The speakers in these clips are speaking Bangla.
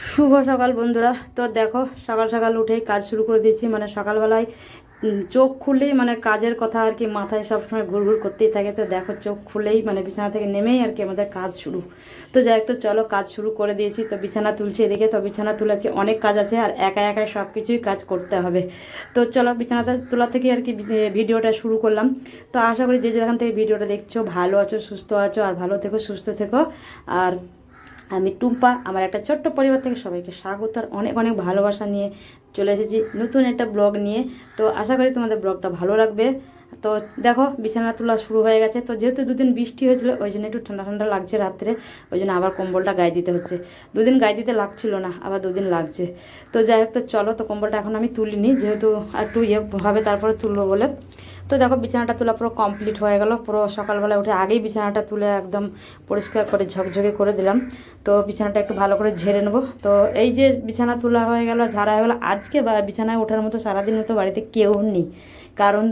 শুভ সকাল বন্ধুরা। তো দেখো সকাল সকাল উঠেই কাজ শুরু করে দিয়েছি। মানে সকালবেলায় চোখ খুললেই মানে কাজের কথা আর কি মাথায় সবসময় ঘুরঘুর করতেই থাকে। তো দেখো চোখ খুলেই মানে বিছানা থেকে নেমেই আর কি আমাদের কাজ শুরু। তো যাই হোক, তো চলো কাজ শুরু করে দিয়েছি। তো বিছানা তুলছি এদিকে। তো বিছানা তুলেছি, অনেক কাজ আছে আর একা একাই সব কিছুই কাজ করতে হবে। তো চলো বিছানাটা তোলা থেকে আর কি ভিডিওটা শুরু করলাম। তো আশা করি যে যেখান থেকে ভিডিওটা দেখছো ভালো আছো, সুস্থ আছো, আর ভালো থেকো, সুস্থ থেকো। আর আমি টুম্পা, আমার একটা ছোট্ট পরিবার থেকে সবাইকে স্বাগত আর অনেক অনেক ভালোবাসা নিয়ে চলে এসেছি নতুন একটা ব্লগ নিয়ে। তো আশা করি তোমাদের ব্লগটা ভালো লাগবে। তো দেখো বিছানা তোলা শুরু হয়ে গেছে। তো যেহেতু দুদিন বৃষ্টি হয়েছিল ওই জন্য একটু ঠান্ডা ঠান্ডা লাগছে রাত্রে, ওই জন্য আবার কম্বলটা গায়ে দিতে হচ্ছে। দুদিন গায়ে দিতে লাগছিল না, আবার দুদিন লাগছে। তো যাই হোক, তো চলো, তো কম্বলটা এখন আমি তুলিনি, যেহেতু একটু ভাবে তারপরে তুলবো বলে। তো দেখো বিছানাটা তোলা পুরো কমপ্লিট হয়ে গেল। পুরো সকালবেলা উঠে আগেই বিছানাটা তুলে একদম পরিষ্কার করে ঝকঝকে করে দিলাম। তো বিছানাটা একটু ভালো করে ঝেড়ে নেবো। তো এই যে বিছানা তোলা হয়ে গেল, ঝাড়া হয়ে গেলো, আজকে বিছানায় ওঠার মতো সারাদিন মতো বাড়িতে কেউ নেই। কারণ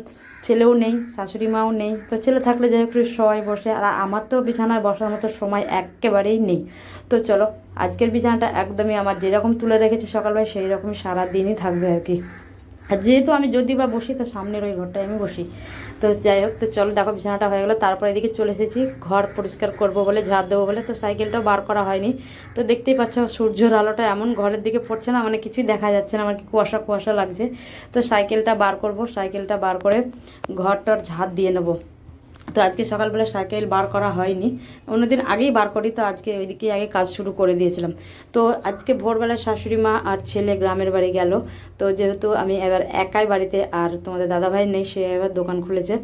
ছেলেও নেই, শাশুড়ি মাও নেই। তো ছেলে থাকলে যাই একটু সবাই বসে, আর আমার তো বিছানায় বসার মতো সময় একেবারেই নেই। তো চলো আজকের বিছানাটা একদমই আমার যেরকম তুলে রেখেছি সকালবেলায় সেই রকমই সারাদিনই থাকবে আর কি। আর যেহেতু আমি যদি বা বসি তো সামনের ওই ঘরটায় আমি বসি। তো যাই হোক, তো চলো দেখো বিছানাটা হয়ে গেলো। তারপর এদিকে চলে এসেছি ঘর পরিষ্কার করবো বলে, ঝাড় দেবো বলে। তো সাইকেলটাও বার করা হয়নি। তো দেখতেই পাচ্ছ সূর্যের আলোটা এমন ঘরের দিকে পড়ছে না, মানে কিছুই দেখা যাচ্ছে না, আমার কি কুয়াশা কুয়াশা লাগছে। তো সাইকেলটা বার করব, সাইকেলটা বার করে ঘরটার ঝাড় দিয়ে নেবো। তো আজকে সকালবেলা সাইকেল বার করা হয়নি, অন্যদিন আগেই বার করি। তো আজকে ওইদিকে আগে কাজ শুরু করে দিয়েছিলাম। তো আজকে ভোরবেলা শাশুড়ি মা আর ছেলে গ্রামের বাড়ি গেল। তো যেহেতু আমি এবার একাই বাড়িতে, আর তোমাদের দাদাভাই নেই, সে এবার দোকান খুলেছে।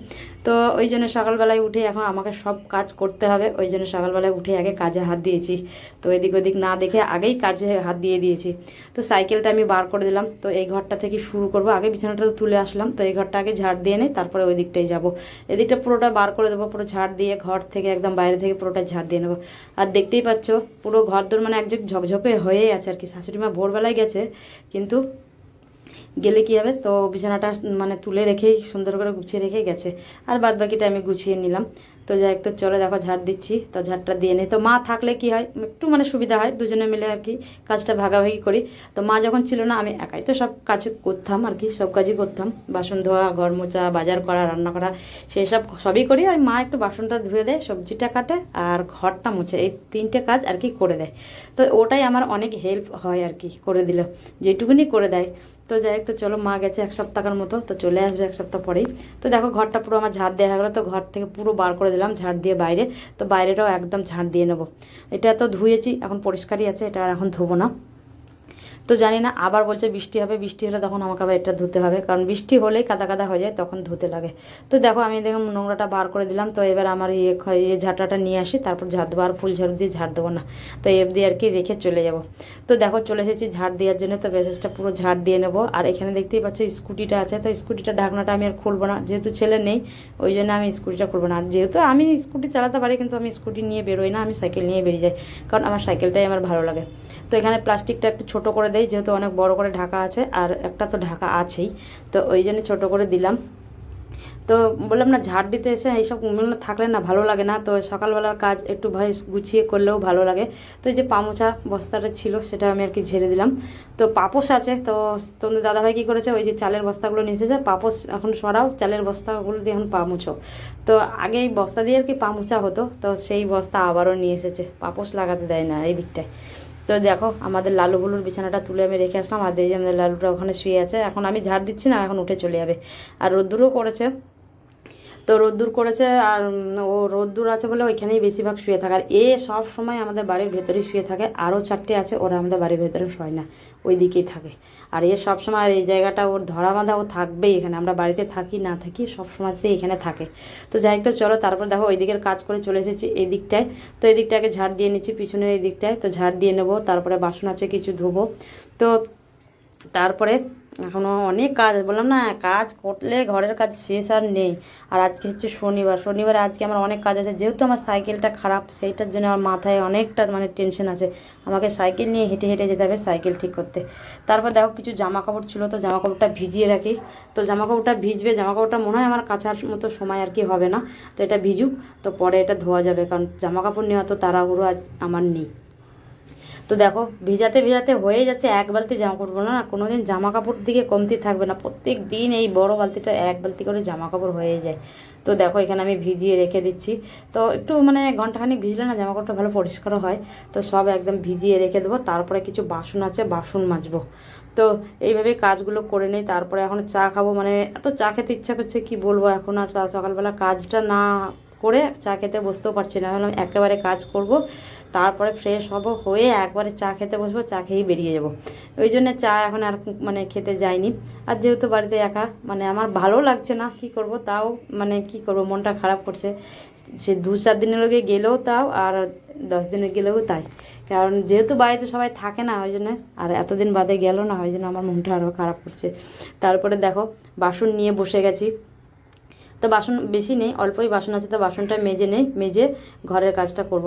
তো ওই জন্য সকালবেলায় উঠে এখন আমাকে সব কাজ করতে হবে, ওই জন্য সকালবেলায় উঠে আগে কাজে হাত দিয়েছি। তো এদিক ওদিক না দেখে আগেই কাজে হাত দিয়ে দিয়েছি। তো সাইকেলটা আমি বার করে দিলাম। তো এই ঘরটা থেকে শুরু করব, আগে বিছানাটা তুলে আসলাম। তো এই ঘরটা আগে ঝাড় দিয়ে নেই, তারপরে ওই দিকটাই যাবো। এদিকটা পুরোটা বার করে দেবো, পুরো ঝাড় দিয়ে ঘর থেকে একদম বাইরে থেকে পুরোটা ঝাড় দিয়ে নেবো। আর দেখতেই পাচ্ছ পুরো ঘর দোর মানে একজন ঝকঝকে হয়েই আছে আর কি। শাশুড়ি মা ভোরবেলায় গেছে, কিন্তু গেলে কী হবে, তো বিছানাটা মানে তুলে রেখেই সুন্দর করে গুছিয়ে রেখে গেছে। আর বাদ বাকিটা আমি গুছিয়ে নিলাম। তো যাই একটু চলে দেখো ঝাড় দিচ্ছি। তো ঝাড়টা দিয়ে নিই। তো মা থাকলে কি হয়, একটু মানে সুবিধা হয়, দুজনে মিলে আর কি কাজটা ভাগাভাগি করি। তো মা যখন ছিল না আমি একাই তো সব কাজ করতাম আর কি, সব কাজই করতাম, বাসন ধোয়া, ঘর মোছা, বাজার করা, রান্না করা, সেই সব সবই করি। আর মা একটু বাসনটা ধুয়ে দেয়, সবজিটা কাটে আর ঘরটা মুছে, এই তিনটে কাজ আর কি করে দেয়। তো ওটাই আমার অনেক হেল্প হয় আর কি, করে দিল যেটুকুনি করে দেয়। তো যাই হোক, তো চলো মা গেছে এক সপ্তাহের মতো, তো চলে আসবে এক সপ্তাহ পরেই। তো দেখো ঘরটা পুরো আমার ঝাড় দেওয়া গেলো। তো ঘর থেকে পুরো বার করে দিলাম ঝাড় দিয়ে বাইরে। তো বাইরেটাও একদম ঝাড় দিয়ে নেবো। এটা তো ধুয়েছি, এখন পরিষ্কারই আছে, এটা আর এখন ধোবো না। তো জানি না আবার বলছে বৃষ্টি হবে, বৃষ্টি হলে তখন আমাকে আবার এটা ধুতে হবে, কারণ বৃষ্টি হলেই কাদা কাদা হয়ে যায়, তখন ধুতে লাগে। তো দেখো আমি দেখুন নোংরাটা বার করে দিলাম। তো এবার আমার ইয়ে ঝাঁটাটা নিয়ে আসি, তারপর ঝাড় দেবো। আর ফুল ঝাড়ু দিয়ে ঝাড় দেবো না, তো এর দিয়ে আর কি রেখে চলে যাব। তো দেখো চলে এসেছি ঝাড় দেওয়ার জন্য। তো বেসেসটা পুরো ঝাড় দিয়ে নেবো। আর এখানে দেখতেই পাচ্ছ স্কুটিটা আছে। তো স্কুটিটা ঢাকনাটা আমি আর খুলবো না, যেহেতু ছেলে নেই ওই জন্য আমি স্কুটিটা খুলবো না। আর যেহেতু আমি স্কুটি চালাতে পারি, কিন্তু আমি স্কুটি নিয়ে বেরোই না, আমি সাইকেল নিয়ে বেরিয়ে যাই, কারণ আমার সাইকেলটাই আমার ভালো লাগে। তো এখানে প্লাস্টিকটা একটু ছোট করে দেয়, যেহেতু অনেক বড় করে ঢাকা আছে, আর একটা তো ঢাকা আছেই, তো ওই জন্য ছোটো করে দিলাম। তো বললাম না, ঝাড় দিতে এসে এইসব থাকলে না ভালো লাগে না। তো সকালবেলার কাজ একটু ভাই গুছিয়ে করলেও ভালো লাগে। তো এই যে পামোচা বস্তাটা ছিল সেটা আমি আর কি ঝেড়ে দিলাম। তো পাপোশ আছে, তো তোমাদের দাদাভাই কী করেছে, ওই যে চালের বস্তাগুলো নিয়ে এসেছে, পাপোশ এখন সরাও, চালের বস্তাগুলো দিয়ে এখন পা মুছো। তো আগে এই বস্তা দিয়ে আর কি পা মোছা হতো, তো সেই বস্তা আবারও নিয়ে এসেছে, পাপোশ লাগাতে দেয় না এই দিকটায়। তো দেখো আমাদের লালু বুলুর বিছানাটা তুলে আমি রেখে আসলাম। আর এই যে আমাদের লালুটা ওখানে শুয়ে আছে, এখন আমি ঝাড় দিচ্ছি না, এখন উঠে চলে যাবে। আর রোদ্দুরও করেছে, তো রোদ্দুর করেছে, আর ও রোদ্দুর আছে বলে ওইখানেই বেশিরভাগ শুয়ে থাকে। আর এ সব সময় আমাদের বাড়ির ভেতরেই শুয়ে থাকে। আরও চারটে আছে, ওরা আমাদের বাড়ির ভেতরে শোয় না, ওই দিকেই থাকে। আর এ সব সময় এই জায়গাটা ওর ধরা বাঁধা, ও থাকবেই এখানে, আমরা বাড়িতে থাকি না থাকি সব সময়তে এখানে থাকে। তো যাই হোক, তো চলো তারপর দেখো ওই দিকের কাজ করে চলে এসেছি এই দিকটায়। তো এই দিকটাকে ঝাড় দিয়ে নিচ্ছি, পিছনের এই দিকটায় তো ঝাড় দিয়ে নেবো। তারপরে বাসন আছে কিছু ধোবো। তো তারপরে এখনও অনেক কাজ, বললাম না কাজ করলে ঘরের কাজ শেষ আর নেই। আর আজকে হচ্ছে শনিবার, শনিবারে আজকে আমার অনেক কাজ আছে, যেহেতু আমার সাইকেলটা খারাপ সেইটার জন্য আমার মাথায় অনেকটা মানে টেনশন আছে। আমাকে সাইকেল নিয়ে হেঁটে হেঁটে যেতে হবে সাইকেল ঠিক করতে। তারপর দেখো কিছু জামা কাপড় ছিল, তো জামা কাপড়টা ভিজিয়ে রাখি। তো জামা কাপড়টা ভিজবে, জামা কাপড়টা মনে হয় আমার কাচার মতো সময় আর কি হবে না। তো এটা ভিজুক, তো পরে এটা ধোয়া যাবে, কারণ জামা কাপড় নেওয়া তো তাড়াহুড়ো আর আমার নেই। তো দেখো ভিজাতে ভিজাতে হয়ে যাচ্ছে এক বালতি জামা কাপড় না, কোনো দিন জামা কাপড় দিকে কমতি থাকবে না, প্রত্যেক দিন এই বড় বালতিটা এক বালতি করে জামা কাপড় হয়ে যায়। তো দেখো এখানে আমি ভিজিয়ে রেখে দিচ্ছি, তো একটু মানে ঘন্টাখানিক ভিজলে না জামা কাপড়টা ভালো পরিষ্কারও হয়। তো সব একদম ভিজিয়ে রেখে দেবো, তারপরে কিছু বাসন আছে বাসন মাজবো। তো এইভাবে কাজগুলো করে নিই, তারপরে এখন চা খাবো, মানে এত চা খেতে ইচ্ছা করছে কি বলবো, এখন আর সকালবেলা কাজটা না করে চা খেতে বসতেও পারছি না, ভাবলাম একেবারে কাজ করব, তারপরে ফ্রেশ হব, হয়ে একবারে চা খেতে বসবো, চা খেয়েই বেরিয়ে যাব। ওই জন্য চা এখন আর মানে খেতে যাইনি। আর যেহেতু বাড়িতে একা, মানে আমার ভালো লাগছে না, কি করব তাও, মানে কি করব, মনটা খারাপ করছে। সে 2-4 দিনের লগে গেলেও তাও, আর 10 দিনে গেলেও তাই, কারণ যেহেতু বাড়িতে সবাই থাকে না ওই জন্য, আর এতদিন বাদে গেল না ওই জন্য আমার মনটা আরও খারাপ করছে। তারপরে দেখো বাসন নিয়ে বসে গেছি, তো বাসন বেশি নেই, অল্পই বাসন আছে, তো বাসনটা মেজে নেই, মেজে ঘরের কাজটা করব।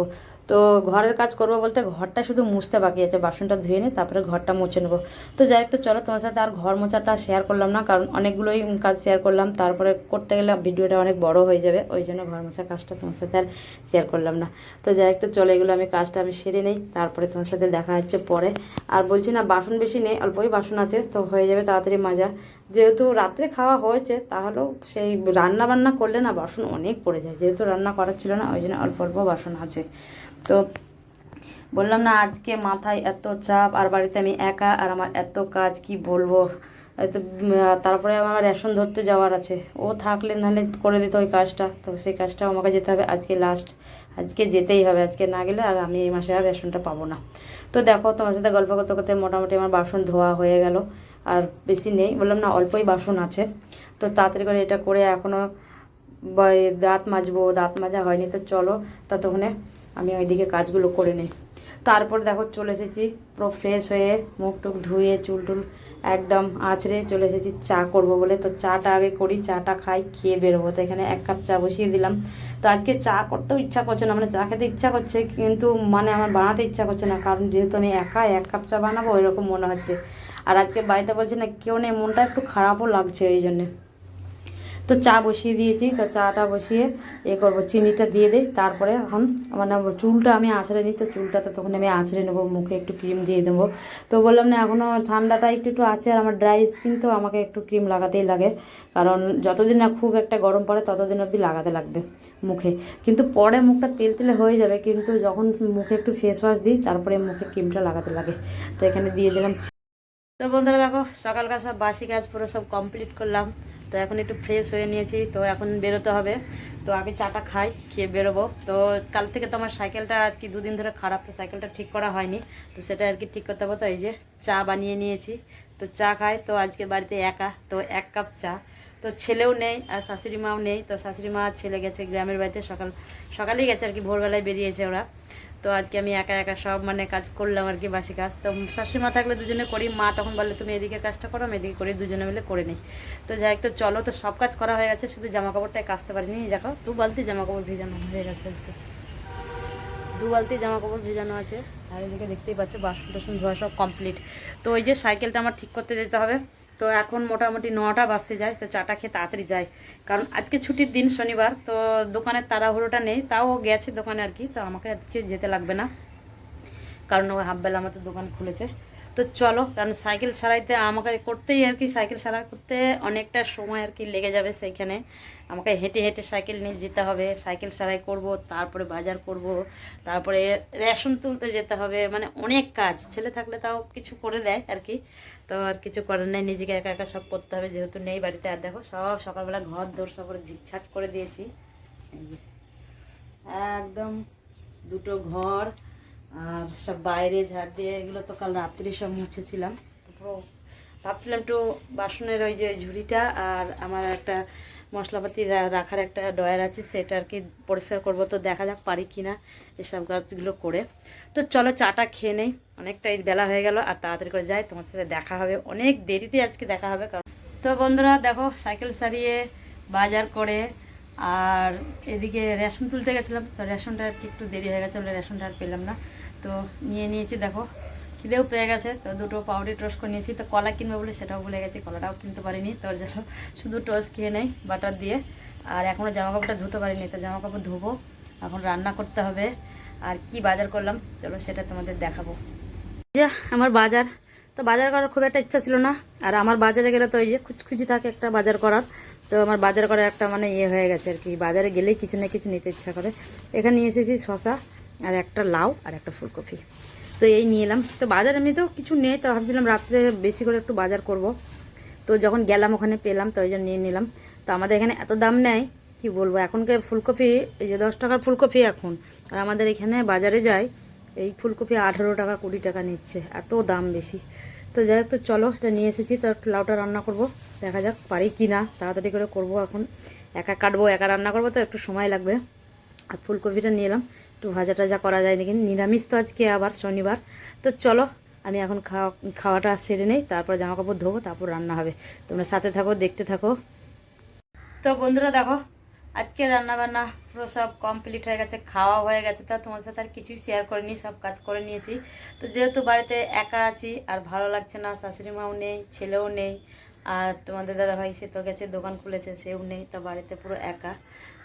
তো ঘরের কাজ করব বলতে ঘরটা শুধু মুছতে বাকি আছে, বাসনটা ধুয়ে নিই তারপরে ঘরটা মুছে নেবো। তো যাই হোক, তো চলো তোমার সাথে আর ঘর মোছাটা শেয়ার করলাম না, কারণ অনেকগুলোই কাজ শেয়ার করলাম, তারপরে করতে গেলে ভিডিওটা অনেক বড় হয়ে যাবে, ওই জন্য ঘর মোছার কাজটা তোমার সাথে আর শেয়ার করলাম না। তো যাই হোক, তো চলো এগুলো কাজটা আমি সেরে নেই, তারপরে তোমার সাথে দেখা হচ্ছে পরে। আর বলছি না বাসন বেশি নেই, অল্পই বাসন আছে, তো হয়ে যাবে তাড়াতাড়ি মাজা। যেহেতু রাত্রে খাওয়া হয়েছে, তাহলেও সেই রান্না বান্না করলে না বাসন অনেক পড়ে যায়, যেহেতু রান্না করার ছিল না ওই জন্য অল্প অল্প বাসন আছে। তো বললাম না আজকে মাথায় এত চাপ, আর বাড়িতে আমি একা, আর আমার এত কাজ কি বলবো। তো তারপরে আমার রেশন ধরতে যাওয়ার আছে, ও থাকলে নাহলে করে দিত ওই কাজটা, তো সেই কাজটাও আমাকে যেতে হবে, আজকে লাস্ট, আজকে যেতেই হবে, আজকে না গেলে আর আমি এই মাসে আর রেশনটা পাবো না। তো দেখো তোমার সাথে গল্প করতে করতে মোটামুটি আমার বাসন ধোয়া হয়ে গেল, আর বেশি নেই, বললাম না অল্পই বাসন আছে। তো তাড়াতাড়ি করে এটা করে এখনও দাঁত মাজবো, দাঁত মাজা হয়নি, তো চলো ততক্ষণে আমি ওইদিকে কাজগুলো করে নিই। তারপর দেখো চলে এসেছি পুরো ফ্রেশ হয়ে, মুখ টুক ধুয়ে চুল টুল একদম আঁচড়ে চলে এসেছি চা করব বলে। তো চাটা আগে করি, চাটা খাই, খেয়ে বেরোবো। তো এখানে 1 কাপ চা বসিয়ে দিলাম। তো আজকে চা করতেও ইচ্ছা করছে না, মানে চা খেতে ইচ্ছা করছে কিন্তু মানে আমার বানাতে ইচ্ছা করছে না, কারণ যেহেতু আমি একা 1 কাপ চা বানাবো ওইরকম মনে হচ্ছে। আর আজকে বাড়িতে বলছে না কেউ নেই, মনটা একটু খারাপও লাগছে এই জন্যে। তো চা বসিয়ে দিয়েছি, তো চাটা বসিয়ে করবো, চিনিটা দিয়ে দিই, তারপরে এখন মানে চুলটা আমি আঁচড়ে নিই, তো চুলটা তো তখন আমি আঁচড়ে নেবো, মুখে একটু ক্রিম দিয়ে দেবো। তো বললাম না এখনও ঠান্ডাটা একটু একটু আছে, আর আমার ড্রাই স্কিন, তো আমাকে একটু ক্রিম লাগাতেই লাগে, কারণ যতদিন না খুব একটা গরম পড়ে ততদিন অবধি লাগাতে লাগবে মুখে, কিন্তু পরে মুখটা তেল তেলে হয়ে যাবে, কিন্তু যখন মুখে একটু ফেস ওয়াশ দিই তারপরে মুখে ক্রিমটা লাগাতে লাগে। তো এখানে দিয়ে দিলাম। তো বন্ধুরা দেখো সকালকার সব বাসি কাজ পুরো সব কমপ্লিট করলাম, তো এখন একটু ফ্রেশ হয়ে নিয়েছি, তো এখন বেরোতে হবে। তো আগে চাটা খাই, খেয়ে বেরোবো। তো কাল থেকে তো আমার সাইকেলটা আর কি 2 দিন ধরে খারাপ, তো সাইকেলটা ঠিক করা হয়নি, তো সেটা আর কি ঠিক করতে হবে। তো এই যে চা বানিয়ে নিয়েছি, তো চা খাই। তো আজকে বাড়িতে একা, তো 1 কাপ চা, তো ছেলেও নেই আর শাশুড়ি মাও নেই, তো শাশুড়ি মা ছেলে গেছে গ্রামের বাড়িতে, সকালেই গেছে আর কি, ভোরবেলায় বেরিয়েছে ওরা। তো আজকে আমি একা একা সব মানে কাজ করলাম আর কি, বাসি কাজ। তো শাশুড়ি মা থাকলে দুজনে করি, মা তখন বললে তুমি এদিকের কাজটা করো, আমি এদিকে করি, দুজনে মিলে করে নিই। তো যাই একটু চলো, তো সব কাজ করা হয়ে গেছে, শুধু জামা কাপড়টাই কাচতে পারিনি। দেখো 2 বালতি জামা কাপড় ভেজানো হয়ে গেছে আজকে, 2 বালতি জামা কাপড় ভেজানো আছে। আর এদিকে দেখতেই পাচ্ছ বাসন টাসন ধোয়া সব কমপ্লিট। তো ওই যে সাইকেলটা আমার ঠিক করতে যেতে হবে, তো এখন মোটামুটি 9টা বাজতে যায়, তো চাটা খেয়ে তাড়াতাড়ি যাই, কারণ আজকে ছুটির দিন শনিবার, তো দোকানের তাড়াহুড়োটা নেই, তাও গেছে দোকানে আর কি, তো আমাকে আজকে যেতে লাগবে না, কারণ ও হাফবেলা আমাদের দোকান খুলেছে। তো চলো, কারণ সাইকেল সারাইতে আমাকে করতেই আর কি, সাইকেল সারা করতে অনেকটা সময় আর কি লেগে যাবে, সেইখানে আমাকে হেঁটে হেঁটে সাইকেল নিয়ে যেতে হবে, সাইকেল সারাই করব, তারপরে বাজার করব, তারপরে রেশন তুলতে যেতে হবে, মানে অনেক কাজ। ছেলে থাকলে তাও কিছু করে দেয় আর কি, তো আর কিছু করার নেই, নিজেকে একা একা সব করতে হবে, যেহেতু নেই বাড়িতে। আর দেখো সব সকালবেলা ঘর দৌড় সব ঝিকঝাক করে দিয়েছি, একদম 2টো ঘর, আর সব বাইরে ঝাড় দিয়ে, এগুলো তো কাল রাত্রি সব মুছেছিলাম। তো পুরো ভাবছিলাম একটু বাসনের ওই যে ঝুড়িটা, আর আমার একটা মশলাপাতি রাখার একটা ডয়ার আছে, সেটা আর কি পরিষ্কার করবো, তো দেখা যাক পারি কি না এসব কাজগুলো করে। তো চলো চাটা খেয়ে নেই, অনেকটাই বেলা হয়ে গেল, আর তাড়াতাড়ি করে যাই, তোমার সাথে দেখা হবে, অনেক দেরিতে আজকে দেখা হবে। কারণ তো বন্ধুরা দেখো সাইকেল সারিয়ে বাজার করে, আর এদিকে রেশন তুলতে গেছিলাম, তো রেশনটা আর কি একটু দেরি হয়ে গেছে বলে রেশনটা আর পেলাম না, তো নিয়ে নিয়েছি। দেখো খিদেও পেয়ে গেছে, তো 2টো পাউরুটি টোস্ট করে নিয়েছি। তো কলা কিনবো বলে সেটাও ভুলে গেছি, কলাটাও কিনতে পারিনি, তো যেন শুধু টোস্ট খেয়ে নেই বাটার দিয়ে। আর এখনও জামা কাপড়টা ধুতে পারিনি, তো জামা কাপড় ধুবো, এখন রান্না করতে হবে। আর কি বাজার করলাম চলো সেটা তোমাদের দেখাবো। যে আমার বাজার, তো বাজার করার খুব একটা ইচ্ছা ছিল না। আর আমার বাজারে গেলে তো ওই যে খুচখুচি থাকে একটা বাজার করার, তো আমার বাজার করার একটা মানে ইয়ে হয়ে গেছে আর কি, বাজারে গেলেই কিছু না কিছু নিতে ইচ্ছা করে। এখানে নিয়ে এসেছি শশা আর একটা লাউ আর একটা ফুলকপি, তো এই নিয়ে এলাম। তো বাজার এমনিতেও কিছু নেই, তো ভাবছিলাম রাত্রে বেশি করে একটু বাজার করব। তো যখন গেলাম ওখানে পেলাম, তো ওই জন্য নিয়ে নিলাম। তো আমাদের এখানে এত দাম নেয় কি বলবো, এখনকার ফুলকপি এই যে 10 টাকার ফুলকপি এখন, আর আমাদের এখানে বাজারে যায় এই ফুলকপি 18 টাকা 20 টাকা নিচ্ছে, এত দাম বেশি। তো যাই হোক, তো চলো এটা নিয়ে এসেছি, তো একটু লাউটা রান্না করব, দেখা যাক পারি কি না, তাড়াতাড়ি করে করব। এখন একা কাটবো একা রান্না করবো, তো একটু সময় লাগবে। আর ফুলকপিটা নিয়ে এলাম, একটু ভাজা টাজা করা যায় নাকি, নিরামিষ তো আজকে আবার শনিবার। তো চলো আমি এখন খাওয়াটা সেরে নেই, তারপর জামা কাপড় ধোবো, তারপর রান্না হবে। তোমরা সাথে থাকো, দেখতে থাকো। তো বন্ধুরা দেখো, আজকে রান্না বান্না পুরো সব কমপ্লিট হয়ে গেছে, খাওয়া হয়ে গেছে। তা তোমার সাথে আর কিছুই শেয়ার করিনি, সব কাজ করে নিয়েছি। তো যেহেতু বাড়িতে একা আছি আর ভালো লাগছে না, শাশুড়ি মাও নেই, ছেলেও নেই, আর তোমাদের দাদা ভাই সে তো গেছে দোকান খুলেছে, সেও নেই, তো বাড়িতে পুরো একা।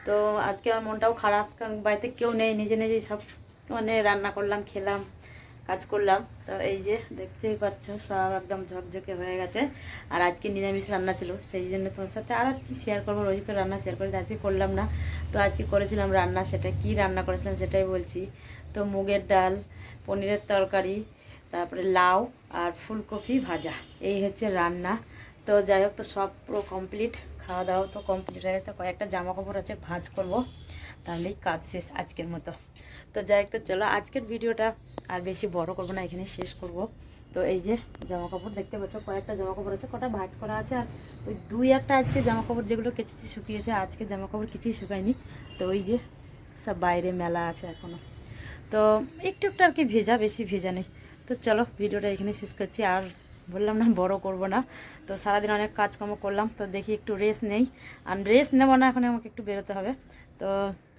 তো আজকে আমার মনটাও খারাপ, কারণ বাড়িতে কেউ নেই, নিজে নিজেই সব মানে রান্না করলাম, খেলাম, কাজ করলাম। তো এই যে দেখতেই পাচ্ছ সব একদম ঝকঝকে হয়ে গেছে। আর আজকে নিরামিষ রান্না ছিল, সেই জন্য তোমার সাথে আর কি শেয়ার করবো, রোজই তো রান্না শেয়ার করি, আজকে করলাম না। তো আজকে করেছিলাম রান্না, সেটা কি রান্না করেছিলাম সেটাই বলছি। তো মুগের ডাল, পনিরের তরকারি, তারপরে লাউ আর ফুলকপি ভাজা, এই হচ্ছে রান্না। তো যাই হোক, তো সব পুরো কমপ্লিট, খাওয়া দাওয়া তো কমপ্লিট হয়ে গেছে। কয়েকটা জামা কাপড় আছে ভাঁজ করব, তাহলেই কাজ শেষ আজকের মতো। তো যাই হোক, তো চলো আজকের ভিডিওটা আর বেশি বড় করবো না, এখানে শেষ করব। তো এই যে জামা কাপড় দেখতে পাচ্ছ, কয়েকটা জামা কাপড় আছে, কটা ভাঁজ করা আছে, আর ওই 2-1টা আজকে জামা কাপড় যেগুলো কেচেছি শুকিয়েছে, আজকে জামা কাপড় কিছুই শুকায়নি। তো ওই যে সব বাইরে মেলা আছে এখনও, তো একটু একটু আর কি ভেজা, বেশি ভেজা নেই। তো চলো ভিডিওটা এখানে শেষ করছি, আর বললাম না বড় করব না। তো সারাদিন অনেক কাজকর্ম করলাম, তো দেখি একটু রেস্ট নেই, আর রেস্ট নেবো না, এখন আমাকে একটু বেরোতে হবে। তো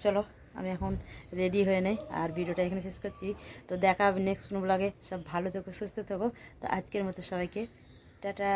চলো আমি এখন রেডি হয়ে নেই, আর ভিডিওটা এখানে শেষ করছি। তো দেখা হবে নেক্সট কোনো ব্লগে। সব ভালো থেকো, সুস্থ থেকো। তো আজকের মতো সবাইকে টাটা।